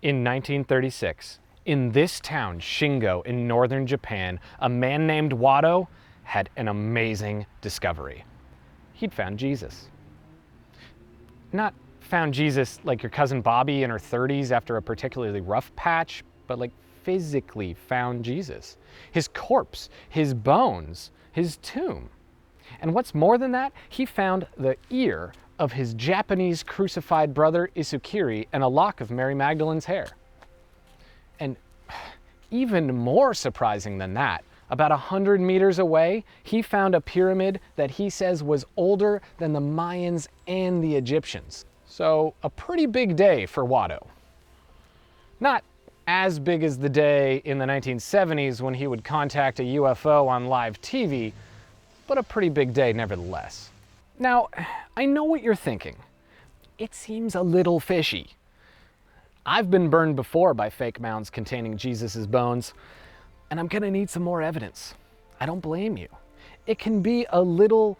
In 1936, in this town, Shingo, in northern Japan, a man named Wado had an amazing discovery. He'd found Jesus. Not found Jesus like your cousin Bobby in her 30s after a particularly rough patch, but like physically found Jesus. His corpse, his bones, his tomb. And what's more than that, he found the ear of his Japanese crucified brother Isukiri and a lock of Mary Magdalene's hair. And even more surprising than that, about 100 meters away, he found a pyramid that he says was older than the Mayans and the Egyptians. So a pretty big day for Wado. Not as big as the day in the 1970s when he would contact a UFO on live TV, but a pretty big day nevertheless. Now, I know what you're thinking. It seems a little fishy. I've been burned before by fake mounds containing Jesus' bones, and I'm gonna need some more evidence. I don't blame you. It can be a little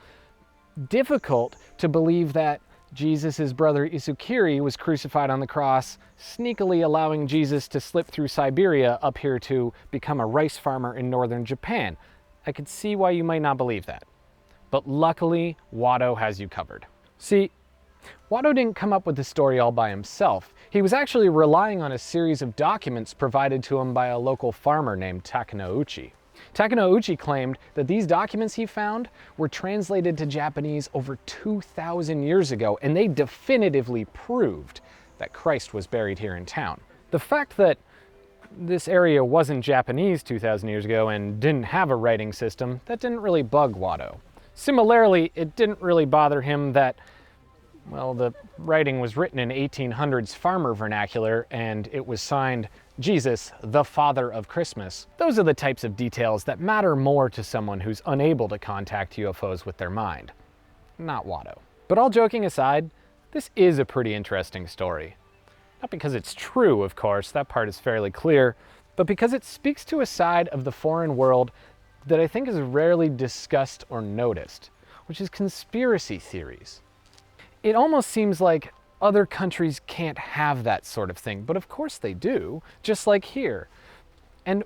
difficult to believe that Jesus' brother Isukiri was crucified on the cross, sneakily allowing Jesus to slip through Siberia up here to become a rice farmer in northern Japan. I could see why you might not believe that. But luckily, Wado has you covered. See, Wado didn't come up with the story all by himself. He was actually relying on a series of documents provided to him by a local farmer named Takenouchi. Takenouchi claimed that these documents he found were translated to Japanese over 2,000 years ago, and they definitively proved that Christ was buried here in town. The fact that this area wasn't Japanese 2,000 years ago and didn't have a writing system, that didn't really bug Wado. Similarly, it didn't really bother him that, well, the writing was written in 1800s farmer vernacular and it was signed Jesus, the Father of Christmas. Those are the types of details that matter more to someone who's unable to contact UFOs with their mind. Not Wado. But all joking aside, this is a pretty interesting story. Not because it's true, of course, that part is fairly clear, but because it speaks to a side of the foreign world that I think is rarely discussed or noticed, which is conspiracy theories. It almost seems like other countries can't have that sort of thing, but of course they do, just like here. And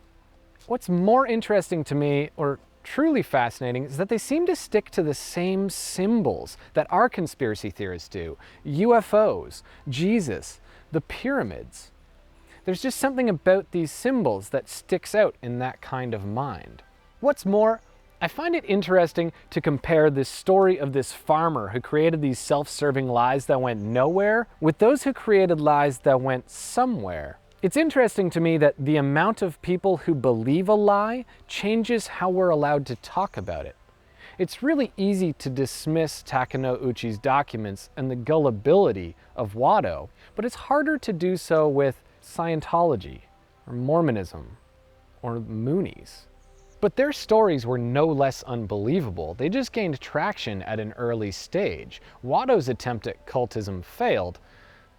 what's more interesting to me, or truly fascinating, is that they seem to stick to the same symbols that our conspiracy theorists do. UFOs, Jesus, the pyramids. There's just something about these symbols that sticks out in that kind of mind. What's more, I find it interesting to compare this story of this farmer who created these self-serving lies that went nowhere with those who created lies that went somewhere. It's interesting to me that the amount of people who believe a lie changes how we're allowed to talk about it. It's really easy to dismiss Takenouchi's documents and the gullibility of Wado, but it's harder to do so with Scientology, or Mormonism, or Moonies. But their stories were no less unbelievable. They just gained traction at an early stage. Wado's attempt at cultism failed,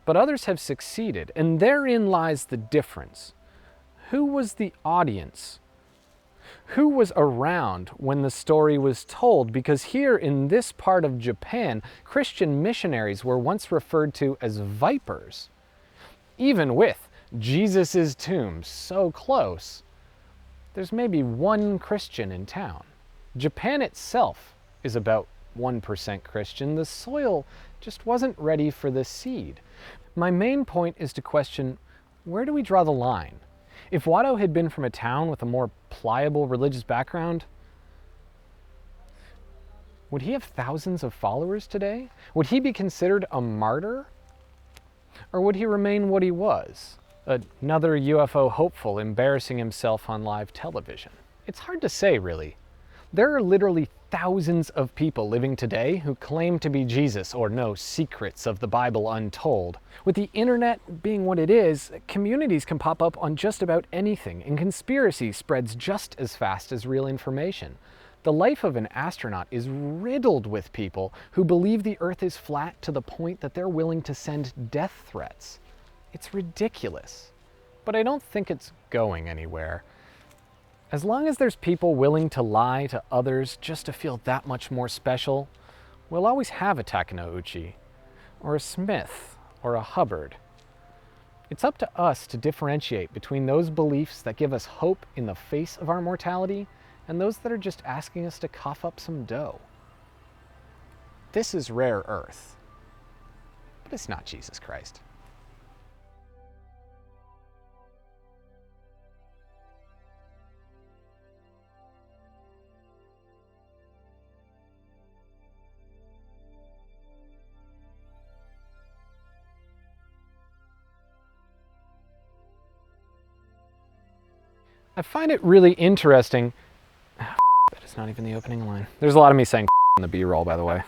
but others have succeeded, and therein lies the difference. Who was the audience? Who was around when the story was told? Because here in this part of Japan, Christian missionaries were once referred to as vipers. Even with Jesus' tomb so close, there's maybe one Christian in town. Japan itself is about 1% Christian. The soil just wasn't ready for the seed. My main point is to question, where do we draw the line? If Wado had been from a town with a more pliable religious background, would he have thousands of followers today? Would he be considered a martyr? Or would he remain what he was? Another UFO hopeful embarrassing himself on live television. It's hard to say, really. There are literally thousands of people living today who claim to be Jesus or know secrets of the Bible untold. With the internet being what it is, communities can pop up on just about anything, and conspiracy spreads just as fast as real information. The life of an astronaut is riddled with people who believe the Earth is flat to the point that they're willing to send death threats. It's ridiculous, but I don't think it's going anywhere. As long as there's people willing to lie to others just to feel that much more special, we'll always have a Takenouchi, or a Smith, or a Hubbard. It's up to us to differentiate between those beliefs that give us hope in the face of our mortality and those that are just asking us to cough up some dough. This is rare earth, but it's not Jesus Christ. I find it really interesting. That is not even the opening line. There's a lot of me saying in the B-roll, by the way.